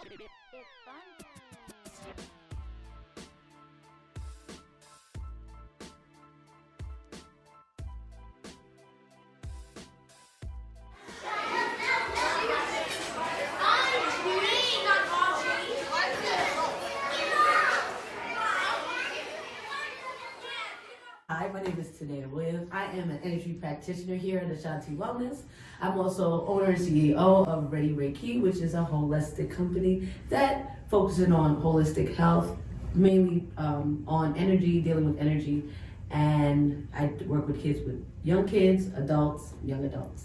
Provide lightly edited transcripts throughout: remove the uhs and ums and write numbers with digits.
It's fun. Hi, my name is Tanea Williams. I am an energy practitioner here at Ashanti Wellness. I'm also owner and CEO of Ready Reiki, which is a holistic company that focuses on holistic health, mainly on energy, dealing with energy. And I work with young kids, adults, young adults.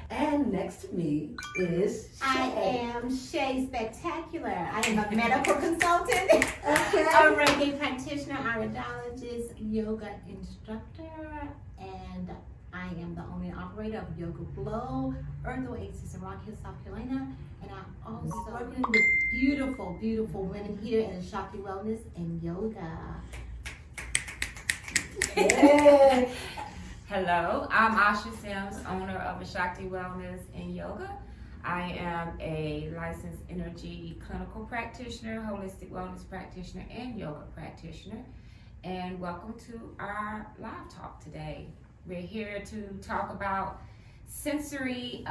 And next to me is I Shay. am Shay Spectacular. I am a medical consultant, Okay. a Reiki practitioner, iridologist, yoga instructor, and I am the owner and operator of Yoga Glow, Earth Oasis in Rock Hill, South Carolina. And I'm also working with beautiful, beautiful women here at Shakti Wellness and Yoga. Yeah. Hello, I'm Asha Sims, owner of Shakti Wellness and Yoga. I am a licensed energy clinical practitioner, holistic wellness practitioner, and yoga practitioner. And welcome to our live talk today. We're here to talk about sensory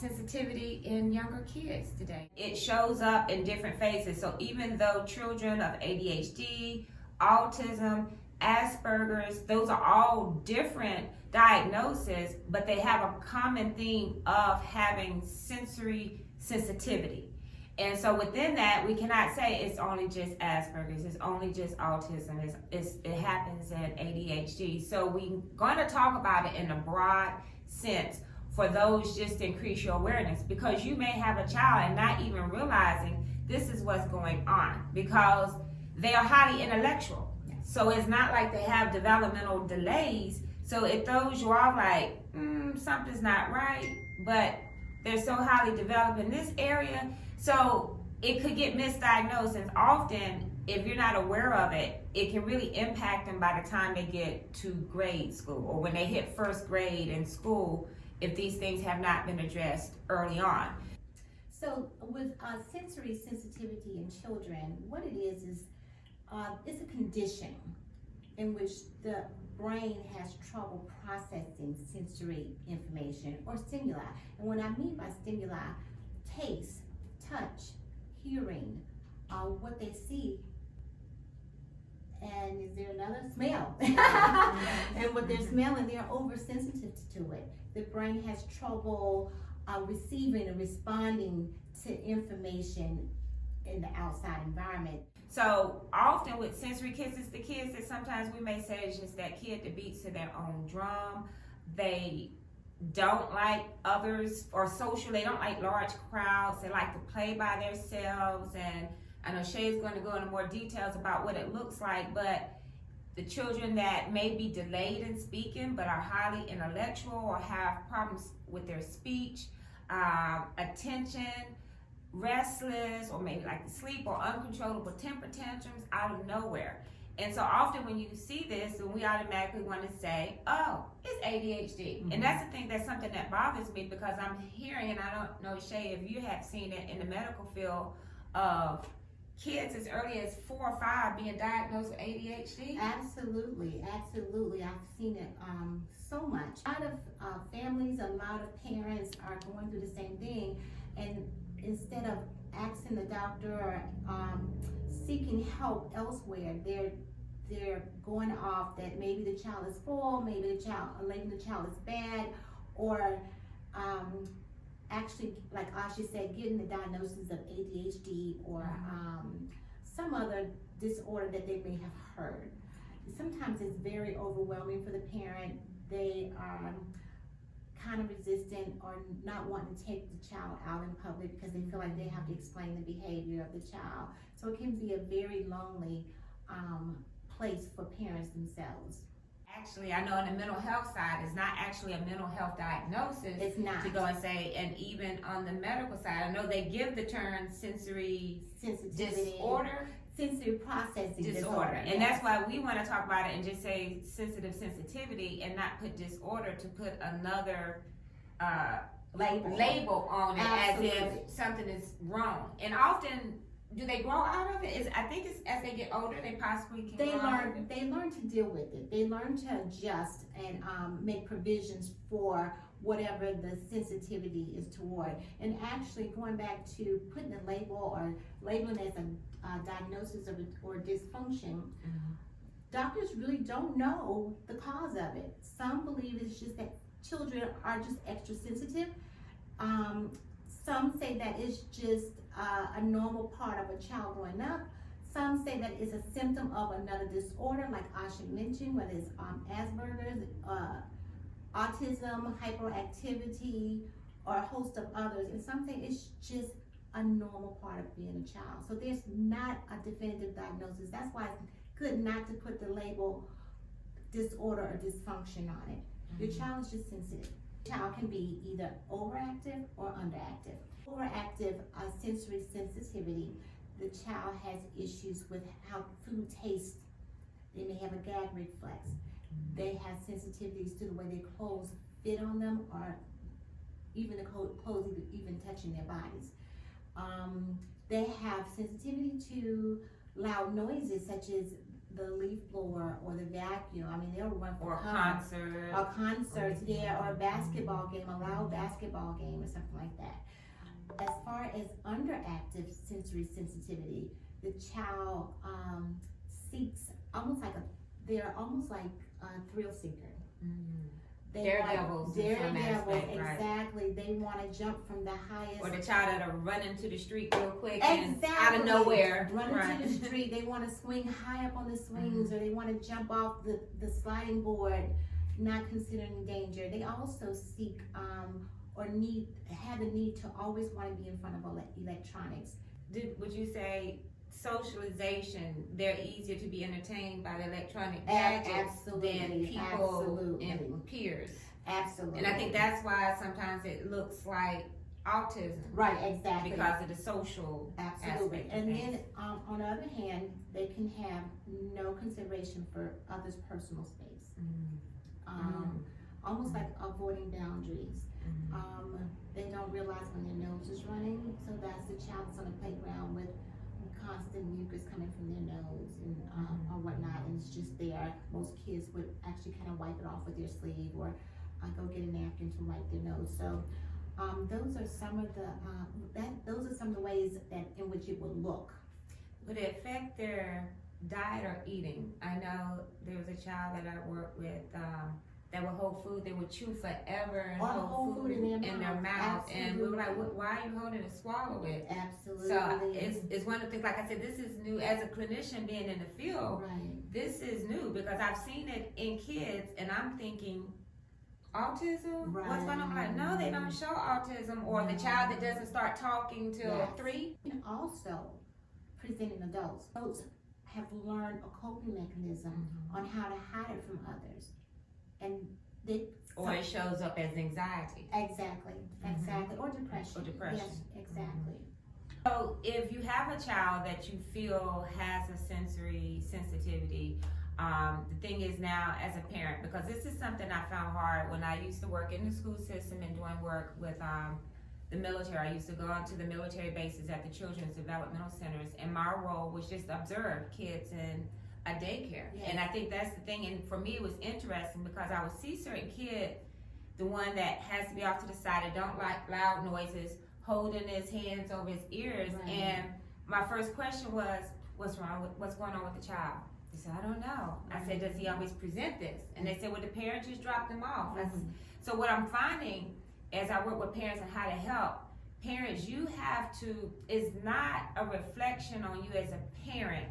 sensitivity in younger kids today. It shows up in different phases. So even though children of ADHD, autism, Asperger's, those are all different diagnoses, but they have a common theme of having sensory sensitivity. And so within that, we cannot say it's only just Asperger's, it's only just autism, it happens in ADHD. So we're going to talk about it in a broad sense for those, just to increase your awareness, because you may have a child and not even realizing this is what's going on, because they are highly intellectual. So it's not like they have developmental delays. So it throws you off like, something's not right, but they're so highly developed in this area. So it could get misdiagnosed, and often, if you're not aware of it, it can really impact them by the time they get to grade school or when they hit first grade in school, if these things have not been addressed early on. So with sensory sensitivity in children, what it is it's a condition in which the brain has trouble processing sensory information or stimuli. And when I mean by stimuli, taste, touch, hearing, what they see, and is there another? Smell. And what they're smelling, they're oversensitive to it. The brain has trouble receiving and responding to information in the outside environment. So often with sensory kids, it's the kids that sometimes we may say is just that kid that beats to their own drum. They don't like others or social. They don't like large crowds. They like to play by themselves. And I know Shay's going to go into more details about what it looks like, but the children that may be delayed in speaking but are highly intellectual or have problems with their speech, attention, restless, or maybe like to sleep, or uncontrollable temper tantrums out of nowhere. And so often when you see this, we automatically want to say, oh, it's ADHD. Mm-hmm. And that's the thing, that's something that bothers me, because I'm hearing, and I don't know, Shay, if you have seen it in the medical field, of kids as early as 4 or 5 being diagnosed with ADHD. Absolutely, absolutely. I've seen it so much. A lot of families, a lot of parents are going through the same thing, and instead of asking the doctor or seeking help elsewhere, they're going off that maybe the child is full, maybe the child is bad, or actually, like Asha said, getting the diagnosis of ADHD or some other disorder that they may have heard. Sometimes it's very overwhelming for the parent. They are kind of resistant or not wanting to take the child out in public because they feel like they have to explain the behavior of the child. So it can be a very lonely place for parents themselves. Actually, I know on the mental health side, it's not actually a mental health diagnosis. It's not. To go and say, and even on the medical side, I know they give the term sensory Sensitivity. disorder. Sensory processing disorder. And yes. that's why we want to talk about it and just say sensitive sensitivity and not put disorder, to put another label on it. Absolutely. As if something is wrong. And often do they grow out of it? I think it's as they get older, they possibly can grow out of it. They learn to deal with it. They learn to adjust and make provisions for whatever the sensitivity is toward. And actually going back to putting a label or labeling as a diagnosis of or dysfunction, doctors really don't know the cause of it. Some believe it's just that children are just extra sensitive. Some say that it's just a normal part of a child growing up. Some say that it's a symptom of another disorder, like Asha mentioned, whether it's Asperger's, autism, hyperactivity, or a host of others. And some say it's just a normal part of being a child. So there's not a definitive diagnosis. That's why it's good not to put the label disorder or dysfunction on it. Your child is just sensitive. Child can be either overactive or underactive. Overactive sensory sensitivity, the child has issues with how food tastes. They may have a gag reflex. They have sensitivities to the way their clothes fit on them, or even the clothes even touching their bodies. They have sensitivity to loud noises such as the leaf blower or the vacuum. I mean, they'll run for concert. Or concerts, yeah, or a basketball game, a loud basketball game or something like that. As far as underactive sensory sensitivity, the child seeks they're almost like a thrill seeker. Daredevils. Daredevils, exactly. They want to jump from the highest. Or the child that'll run into the street real quick and out of nowhere. Run into the street. They want to swing high up on the swings, or they want to jump off the sliding board, not considering danger. They also seek or have the need to always want to be in front of electronics. Would you say socialization, they're easier to be entertained by the electronic gadgets than people and peers? Absolutely. And I think that's why sometimes it looks like autism. Right, exactly. Because of the social aspect. And then on the other hand, they can have no consideration for others' personal space. Almost like avoiding boundaries. They don't realize when their nose is running, so that's the child that's on the playground with constant mucus coming from their nose and or whatnot, and it's just there. Most kids would actually kind of wipe it off with their sleeve or go get a napkin to wipe their nose. So those are some of the ways that in which it would look. Would it affect their diet or eating? I know there was a child that I worked with that would hold food, they would chew forever and hold food in their mouth. Absolutely. And we were like, why are you holding it, swallow it? Absolutely. So it's one of the things, like I said, this is new as a clinician being in the field. Right. This is new because I've seen it in kids and I'm thinking, autism? Right. What's going on? I'm like, no, they don't show autism, or the child that doesn't start talking till 3. And also, presenting adults. Adults have learned a coping mechanism on how to hide it from others. And or it shows up as anxiety. Exactly, or depression. Or depression. Yes, exactly. So if you have a child that you feel has a sensory sensitivity, the thing is now as a parent, because this is something I found hard when I used to work in the school system and doing work with the military. I used to go out to the military bases at the children's developmental centers, and my role was just to observe kids in a daycare. Yes. And I think that's the thing, and for me it was interesting because I would see certain kid, the one that has to be off to the side and don't like loud noises, holding his hands over his ears. Right. And my first question was, what's going on with the child? They said, I don't know. I said, does he always present this? And they said, well, the parent just dropped him off. So what I'm finding as I work with parents and how to help parents, you have to, it's not a reflection on you as a parent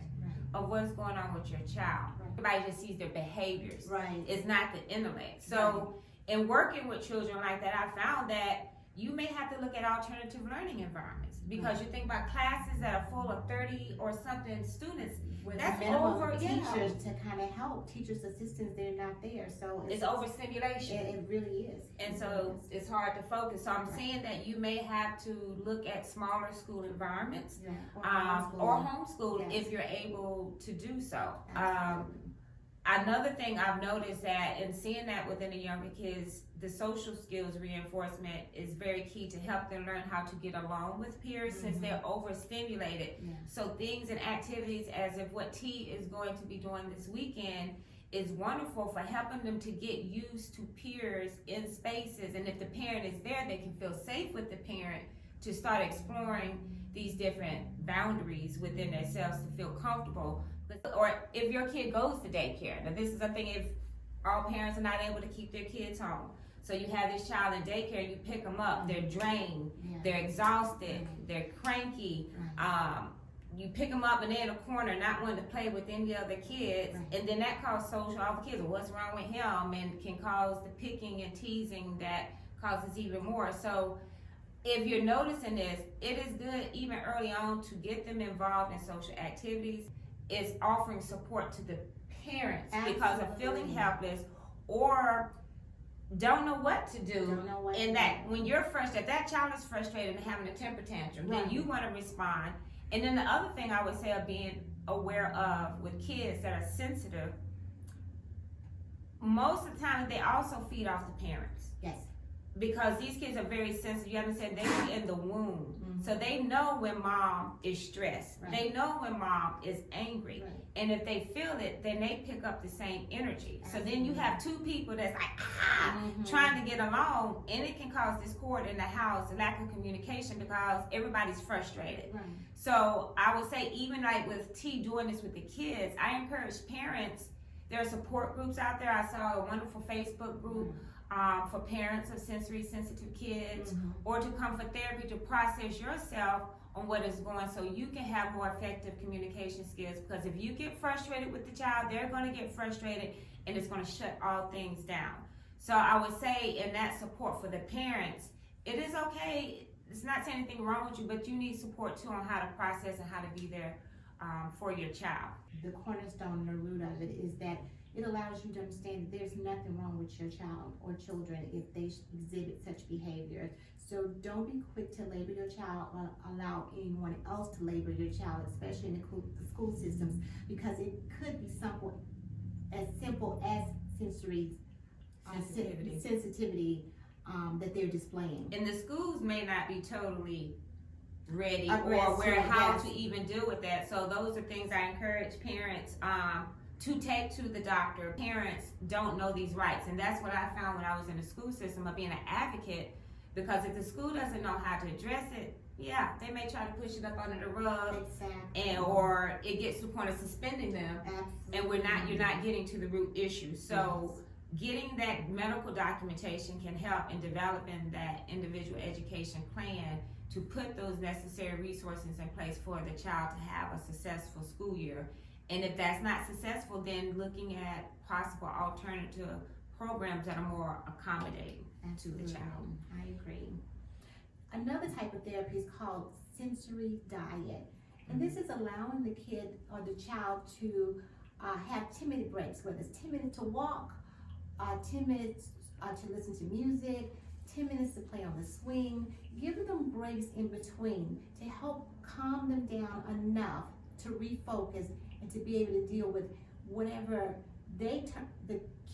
of what's going on with your child. Everybody just sees their behaviors. Right. It's not the intellect. So in working with children like that, I found that you may have to look at alternative learning environments, because you think about classes that are full of 30 or something students. With that's minimum over teachers to kind of help. Teachers' assistants, they're not there. So it's overstimulation. It really is. And so it's hard to focus. So I'm saying that you may have to look at smaller school environments, or homeschool if you're able to do so. I Another thing I've noticed that in seeing that within the younger kids, the social skills reinforcement is very key to help them learn how to get along with peers since they're overstimulated. Yeah. So things and activities as if what T is going to be doing this weekend is wonderful for helping them to get used to peers in spaces. And if the parent is there, they can feel safe with the parent to start exploring these different boundaries within themselves to feel comfortable. Or if your kid goes to daycare, now this is a thing if all parents are not able to keep their kids home. So you have this child in daycare, you pick them up, they're drained, they're exhausted, they're cranky. You pick them up and they're in a corner not wanting to play with any other kids, and then that causes social, all the kids, what's wrong with him, and can cause the picking and teasing that causes even more. So if you're noticing this, it is good even early on to get them involved in social activities. It's offering support to the parents because of feeling helpless or don't know what to do. And that when you're frustrated, that child is frustrated and having a temper tantrum, then you want to respond. And then the other thing I would say of being aware of with kids that are sensitive, most of the time they also feed off the parents. Yes. Because these kids are very sensitive. You understand, they were in the womb. So they know when mom is stressed. They know when mom is angry. And if they feel it, then they pick up the same energy. So then you have two people that's like, trying to get along, and it can cause discord in the house, lack of communication because everybody's frustrated. So I would say even like with T doing this with the kids, I encourage parents, there are support groups out there. I saw a wonderful Facebook group for parents of sensory sensitive kids, or to come for therapy to process yourself on what is going so you can have more effective communication skills, because if you get frustrated with the child, they're going to get frustrated and it's going to shut all things down. So I would say in that support for the parents, it is okay, it's not saying anything wrong with you, but you need support too on how to process and how to be there for your child. The cornerstone, the root of it is that it allows you to understand that there's nothing wrong with your child or children if they exhibit such behavior. So don't be quick to label your child or allow anyone else to label your child, especially in the school systems, because it could be as simple as sensory sensitivity that they're displaying. And the schools may not be totally ready or how to even deal with that. So those are things I encourage parents to take to the doctor. Parents don't know these rights, and that's what I found when I was in the school system of being an advocate, because if the school doesn't know how to address it, they may try to push it up under the rug, and or it gets to the point of suspending them, and you're not getting to the root issue. So getting that medical documentation can help in developing that individual education plan to put those necessary resources in place for the child to have a successful school year. And if that's not successful, then looking at possible alternative programs that are more accommodating to the child. I agree. Another type of therapy is called sensory diet. And this is allowing the kid or the child to have 10-minute breaks, whether it's 10 minutes to walk, 10 minutes to listen to music, 10 minutes to play on the swing, giving them breaks in between to help calm them down enough to refocus and to be able to deal with whatever the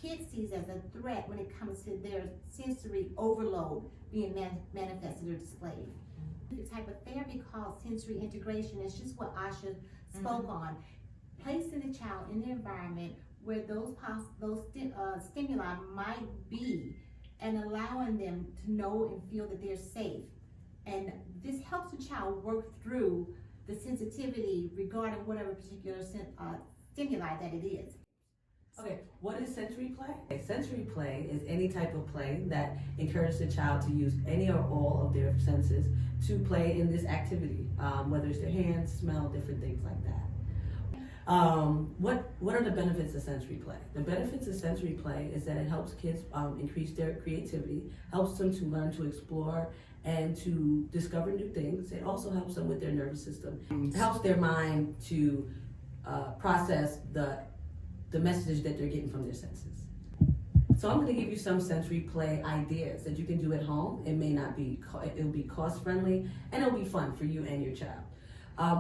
kid sees as a threat when it comes to their sensory overload being manifested or displayed. The type of therapy called sensory integration is just what Asha spoke on, placing the child in the environment where those stimuli might be, and allowing them to know and feel that they're safe. And this helps the child work through the sensitivity regarding whatever particular stimuli that it is. Okay, what is sensory play? Sensory play is any type of play that encourages the child to use any or all of their senses to play in this activity, whether it's their hands, smell, different things like that. What are the benefits of sensory play? The benefits of sensory play is that it helps kids increase their creativity, helps them to learn to explore and to discover new things. It also helps them with their nervous system. It helps their mind to process the message that they're getting from their senses. So I'm going to give you some sensory play ideas that you can do at home. It may not be, it'll be cost friendly, and it'll be fun for you and your child.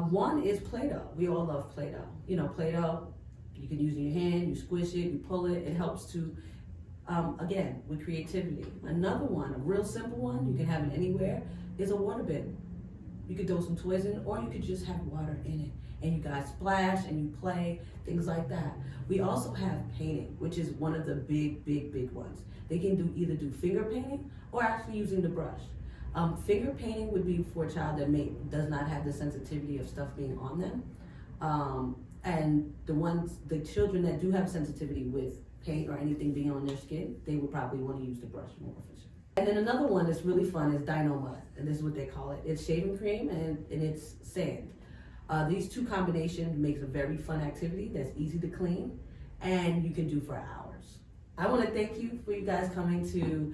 One is Play-Doh. We all love Play-Doh. You know, Play-Doh You can use it in your hand, you squish it, you pull it. It helps to, again, with creativity. Another one, a real simple one, you can have it anywhere, is a water bin. You could throw some toys in it, or you could just have water in it. And you guys splash and you play, things like that. We also have painting, which is one of the big ones. They can either do finger painting or actually using the brush. Finger painting would be for a child that does not have the sensitivity of stuff being on them. And the children that do have sensitivity with paint or anything being on their skin, they would probably want to use the brush more for sure. And then another one that's really fun is Dino Mud, and this is what they call it. It's shaving cream and it's sand. These two combinations makes a very fun activity that's easy to clean and you can do for hours. I want to thank you for you guys coming to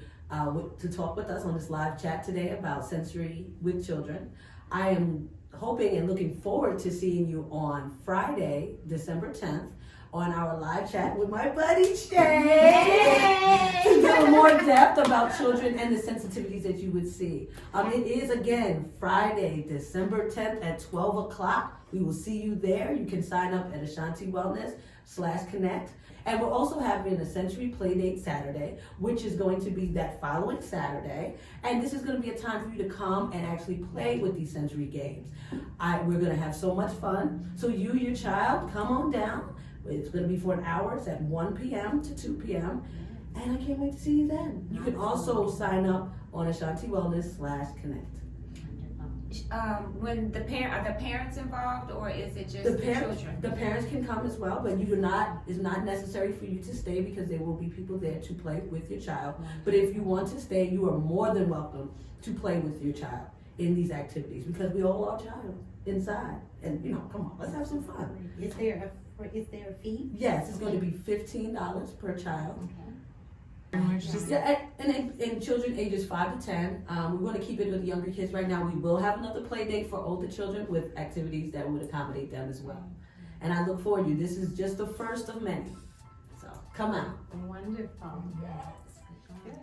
talk with us on this live chat today about sensory with children. I am hoping and looking forward to seeing you on Friday, December 10th, on our live chat with my buddy Shay to give more depth about children and the sensitivities that you would see. It is again Friday, December 10th at 12 o'clock. We will see you there. You can sign up at Ashanti Wellness/Connect. And we're also having a sensory playdate Saturday, which is going to be that following Saturday. And this is going to be a time for you to come and actually play with these sensory games. We're going to have so much fun. So you, your child, come on down. It's going to be for an hour. It's at 1 p.m. to 2 p.m. And I can't wait to see you then. You can also sign up on Ashanti Wellness/Connect. When are the parents involved, or is it just the children? The parents can come as well, but it's not necessary for you to stay because there will be people there to play with your child. But if you want to stay, you are more than welcome to play with your child in these activities because we all are child inside. And come on, let's have some fun. Is there a fee? Yes, it's going to be $15 per child. Okay. Yeah, and children ages 5 to 10. We want to keep it with the younger kids right now. We will have another play date for older children with activities that would accommodate them as well. And I look forward to you. This is just the first of many. So come out. Wonderful. Yes. Good.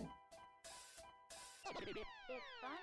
It's fun.